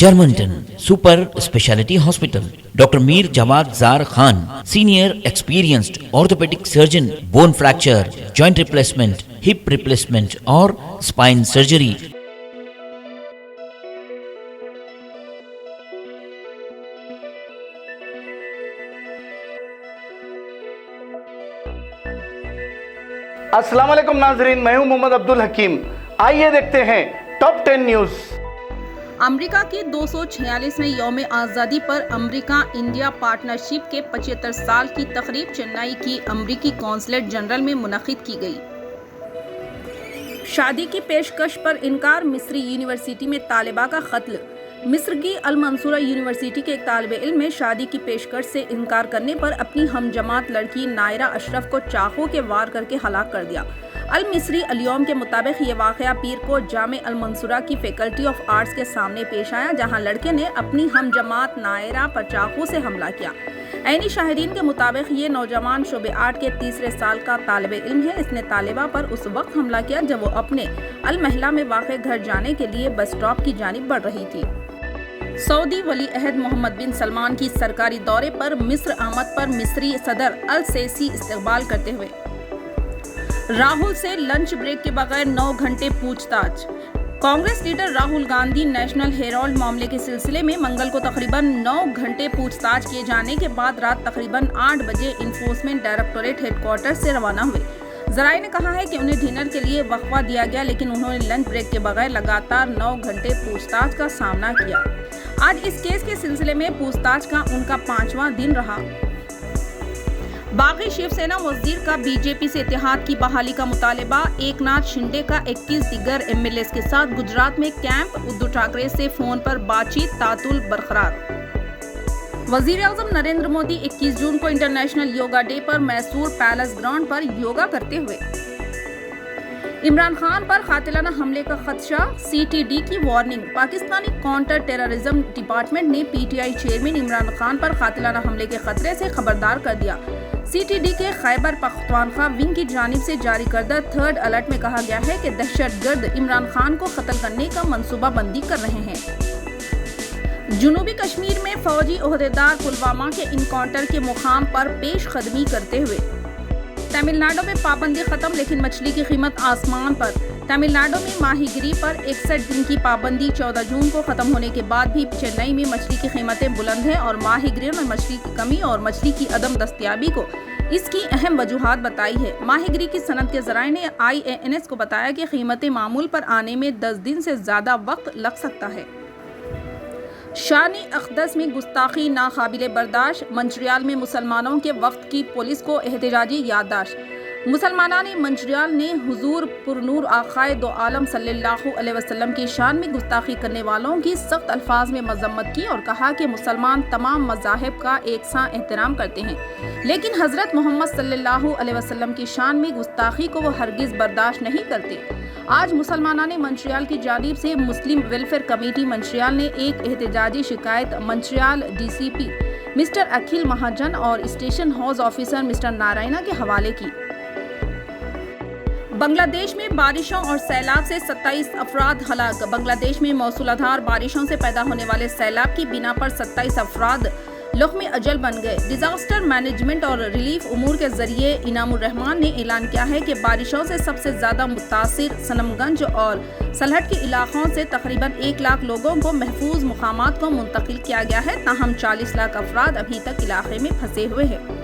Germantown Super Speciality Hospital. Dr. Mir Jawad Zar Khan, Senior Experienced Orthopedic Surgeon, Bone Fracture, Joint Replacement, Hip Replacement or Spine Surgery. अस्सलाम वालेकुम नाजरीन, मैं हूं मोहम्मद अब्दुल हकीम। आइए देखते हैं टॉप 10 न्यूज़। अमेरिका के 246वें यौम आज़ादी पर अमेरिका इंडिया पार्टनरशिप के 75 साल की तकरीब चेन्नई की अमेरिकी कौंसलेट जनरल में मुनक़िद की गई। शादी की पेशकश पर इनकार, मिस्री यूनिवर्सिटी में तालिबा का कत्ल। मिस्र की अल मंसूरा यूनिवर्सिटी के एक तालिब इल्म में शादी की पेशकश से इनकार करने पर अपनी हमजमात लड़की नायरा अशरफ को चाकू के वार करके हलाक कर दिया। अल मिस्री अल-यौम के मुताबिक ये वाक़या पीर को जामे अल मंसूरा की फैकल्टी ऑफ आर्ट्स के सामने पेश आया, जहां लड़के ने अपनी हमजमात नायरा पर चाकू से हमला किया। ऐनी शाहिदीन के मुताबिक ये नौजवान शोबे आर्ट के तीसरे साल का तालिब इल्म है। इसने तालिबा पर उस वक्त हमला किया जब वो अपने अल महला में वाक़ घर जाने के लिए बस स्टॉप की जानिब बढ़ रही थी। सऊदी वली अहद मोहम्मद बिन सलमान की सरकारी दौरे पर मिस्र आमद पर मिस्री सदर अल सीसी इस्तकबाल करते हुए राहुल से लंच ब्रेक के बगैर 9 घंटे पूछताछ। Congress leader Rahul Gandhi national Herald मामले के सिलसिले में मंगल को तकरीबन 9 घंटे पूछताछ किए जाने के बाद रात तकरीबन 8 बजे इन्फोर्समेंट डायरेक्टोरेट हेडक्वार्टर से रवाना हुए। जराये ने कहा है कि उन्हें डिनर के लिए वक्फा दिया गया, लेकिन उन्होंने लंच ब्रेक के बगैर लगातार 9 घंटे पूछताछ का सामना किया। आज इस केस के सिलसिले में पूछताछ का उनका 5वां दिन रहा। बागी शिवसेना वजीर का बीजेपी से इत्तेहाद की बहाली का मुतालिबा। एकनाथ शिंदे का 21 दिगर एमएलए के साथ गुजरात में कैंप। उद्धव ठाकरे से फोन पर बातचीत, तातुल बरकरार। वजीर आज़म नरेंद्र मोदी 21 जून को इंटरनेशनल योगा डे पर मैसूर पैलेस ग्राउंड पर योगा करते हुए। इमरान खान पर कातिलाना हमले का खदशा, सीटीडी की warning. Pakistani counter terrorism department ने पीटीआई चेयरमैन इमरान खान पर कातिलाना हमले के खतरे से खबरदार कर दिया। सीटीडी के खैबर पख्तूनख्वा विंग की जानिब से जारी करदा 3rd अलर्ट में कहा गया है कि दहशतगर्द इमरान खान को कत्ल करने का मंसूबा बंदी कर रहे हैं। जनूबी कश्मीर में फौजी ओहदेदार पुलवामा के इनकाउंटर के मुकाम पर पेश कदमी करते हुए। तमिलनाडु में पाबंदी खत्म, लेकिन मछली की कीमत आसमान पर। तमिलनाडु में माहीगिरी पर 61 दिन की पाबंदी 14 जून को खत्म होने के बाद भी चेन्नई में मछली की कीमतें बुलंद हैं और माहीगिरियों ने मछली की कमी और मछली की अदम दस्तयाबी को इसकी अहम वजूहात बताई है। माहीगिरी की सनत के ज़राए ने IANS को बताया कि कीमतें मामूल पर आने में 10 दिन से ज़्यादा वक्त लग सकता है। शानी अक़दस में गुस्ताखी नाकाबिले बर्दाश्त। मंचरियाल में मुसलमानों के वफ़द की पुलिस को एहतजाजी याददाश्त। मुसलमानान मंचरियाल ने हुजूर पुरनूर आक़ाए दो आलम सल्लल्लाहु अलैहि वसल्लम की शान में गुस्ताखी करने वालों की सख्त अल्फाज में मज़म्मत की और कहा कि मुसलमान तमाम मज़ाहिब का एकसां एहतराम करते हैं, लेकिन हज़रत मोहम्मद सल्लल्लाहु अलैहि वसल्लम की शान में गुस्ताखी को वो हरगिज़ बर्दाश्त नहीं करते। आज मुसलमानान मंचरियाल की जानिब से मुस्लिम वेलफेयर कमेटी मंचरियाल ने एक एहतजाजी शिकायत मंचरियाल DCP मिस्टर अखिल महाजन और station house officer mister Narayana के हवाले की। बांग्लादेश में बारिशों और सैलाब से 27 अफराद हलाक। बांग्लादेश में मौसूलाधार बारिशों से पैदा होने वाले सैलाब की बिना पर 27 अफराद लुक़्मे अजल बन गए। डिजास्टर मैनेजमेंट और रिलीफ उमूर के जरिए इनामुर रहमान ने ऐलान किया है कि बारिशों से सबसे ज्यादा मुतासिर सनमगंज और सलहट के इलाकों से तकरीबन 1 लाख लोगों को महफूज मुकामात को मुंतकिल किया गया है, ताहम 40 लाख अफराद अभी तक इलाके में फंसे हुए हैं।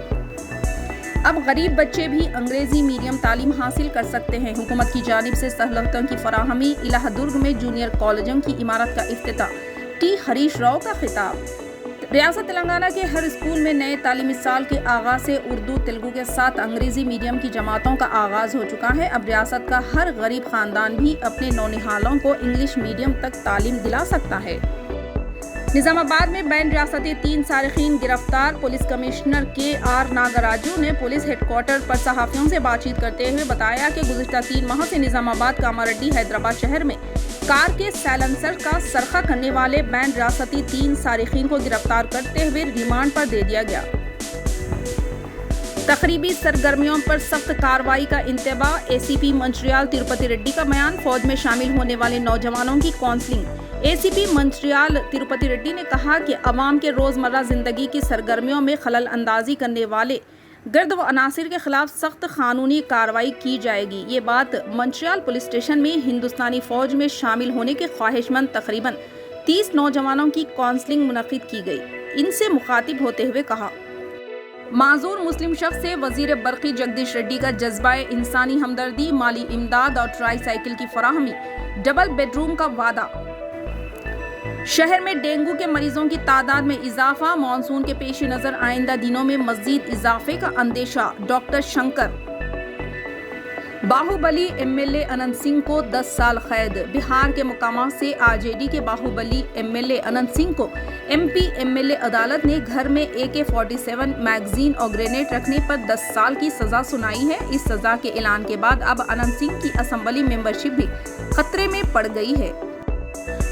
अब गरीब बच्चे भी अंग्रेजी मीडियम तालीम हासिल कर सकते हैं। हुकूमत की जानिब से सहूलतों की फराहमी। इलाहदुर्ग में जूनियर कॉलेजों की इमारत का इफ्तिताह। टी हरीश राव का खिताब। रियासत तेलंगाना के हर स्कूल में नए तालीमी साल के आगाज से उर्दू तेलुगु के साथ अंग्रेजी मीडियम की जमातों का आगाज हो चुका है। अब रियासत का हर गरीब खानदान भी अपने नौनिहालों को इंग्लिश मीडियम तक तालीम दिला सकता है। निजामाबाद में बैन रियासती 3 सारिकीन गिरफ्तार। पुलिस कमिश्नर KR नागराजू ने पुलिस हेडक्वार्टर पर सहाफ़ियों से बातचीत करते हुए बताया कि गुज़िश्ता 3 माह से निजामाबाद, कामारेड्डी, हैदराबाद शहर में कार के साइलेंसर का सरखा करने वाले बैन रियासती 3 सारिकीन को गिरफ्तार करते हुए रिमांड पर दे दिया गया। तकरीबी सरगर्मियों पर सख्त कार्रवाई का इंतबाह। ACP मंचरियाल तिरुपति रेड्डी का बयान। फौज में शामिल होने वाले नौजवानों की काउंसलिंग। एसीपी मंत्रियाल तिरुपति रेड्डी ने कहा कि अवाम के रोज़मर्रा ज़िंदगी की सरगर्मियों में खलल अंदाजी करने वाले गर्द व अनासिर के खिलाफ सख्त कानूनी कार्रवाई की जाएगी। ये बात मंत्रियाल पुलिस स्टेशन में हिंदुस्तानी फौज में शामिल होने के ख्वाहिशमंद तकरीबन 30 नौजवानों की काउंसलिंग मुनक्किद की गई। इनसे मुखातिब होते हुए कहा, माजूर मुस्लिम शख्स से वजीर बरकी जगदीश रेड्डी का जज्बाए इंसानी हमदर्दी, माली इमदाद और ट्राई साइकिल की फराहमी, डबल बेडरूम का वादा, शहर में डेंगू के मरीजों की तादाद में इजाफा, मानसून के पेश नजर आइंदा दिनों में मजीद इजाफे का अंदेशा। डॉक्टर शंकर बाहुबली एमएलए अनंत सिंह को 10 साल कैद। बिहार के मुकामा से आरजेडी के बाहुबली एमएलए अनंत सिंह को एमपी एमएलए अदालत ने घर में AK-47 मैगजीन और ग्रेनेड रखने पर 10 साल की सजा सुनाई है। इस सजा के ऐलान के बाद अब अनंत सिंह की असेंबली मेंबरशिप भी खतरे में पड़ गई है।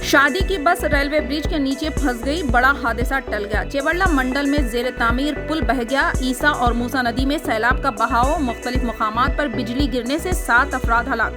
शादी की बस रेलवे ब्रिज के नीचे फंस गई, बड़ा हादसा टल गया। चेवड़ला मंडल में जेर तामीर पुल बह गया। ईसा और मूसा नदी में सैलाब का बहाव, मुख्तलिफ मकामात पर बिजली गिरने से 7 अफराद हलाक।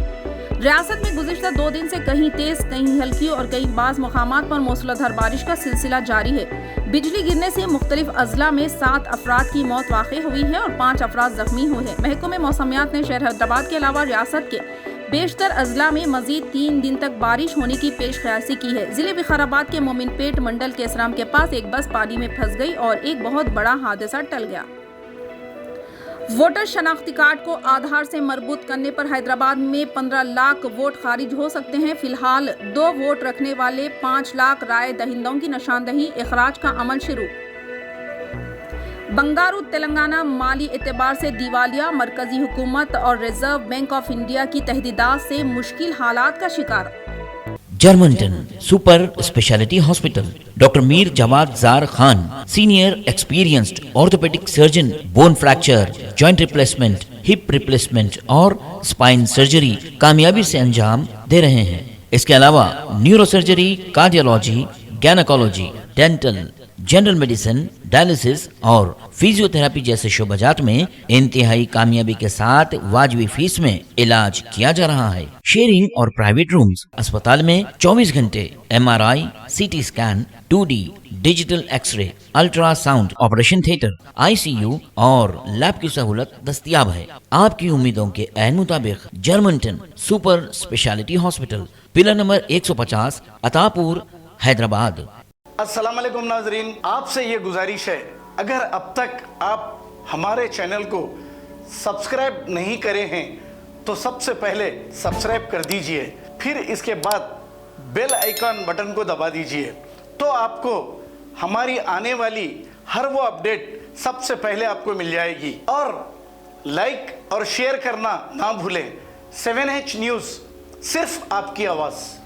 रियासत में गुज़िश्ता 2 दिन से कहीं तेज, कहीं हल्की और कहीं बाज़ मकामात पर मूसलाधार बारिश का सिलसिला जारी है। बिजली गिरने से मुख्तलिफ अजला में 7 अफराद की मौत वाक़ई हुई है और 5 अफराद जख्मी हुए हैं। महकमे मौसमियात ने शहर हैदराबाद के अलावा रियासत के बेशतर अजला में मजीद 3 दिन तक बारिश होने की पेश ख्यासी की है। जिले विकाराबाद के मोमिनपेट मंडल के इसराम के पास एक बस पानी में फंस गई और एक बहुत बड़ा हादसा टल गया। वोटर शनाख्ती कार्ड को आधार से मरबूत करने पर हैदराबाद में 15 लाख वोट खारिज हो सकते हैं। फिलहाल 2 वोट रखने वाले 5 लाख राय दहिंदों की निशानदही इखराज का अमल शुरू। बंगारू तेलंगाना माली एतबार से दिवालिया, मरकजी हुकूमत और रिजर्व बैंक ऑफ इंडिया की तहदीदात से मुश्किल हालात का शिकार। जर्मनटन super speciality hospital, doctor Mir Jamaat Zar Khan, senior experienced orthopaedic surgeon, bone fracture, joint replacement, hip replacement और स्पाइन सर्जरी कामयाबी से अंजाम दे रहे हैं। इसके अलावा neuro surgery, cardiology, gynaecology, dental, general medicine, dialysis और फिजियोथेरेपी जैसे शोबाजात में इंतहाई कामयाबी के साथ वाजबी फीस में इलाज किया जा रहा है। शेयरिंग और प्राइवेट रूम्स, अस्पताल में 24 घंटे MRI, CT scan, 2D digital x ray, ultrasound, operation theatre, ICU और लैब की सहूलत दस्तयाब है। आपकी उम्मीदों के ऐन मुताबिक Germanten super speciality hospital, pillar number 150, Attapur, Hyderabad. अस्सलाम वालेकुम नाजरीन, आपसे ये गुजारिश है, अगर अब तक आप हमारे चैनल को सब्सक्राइब नहीं करे हैं तो सबसे पहले सब्सक्राइब कर दीजिए, फिर इसके बाद बेल आइकन बटन को दबा दीजिए, तो आपको हमारी आने वाली हर वो अपडेट सबसे पहले आपको मिल जाएगी। और लाइक और शेयर करना ना भूलें। 7H न्यूज़, सिर्फ आपकी आवाज़।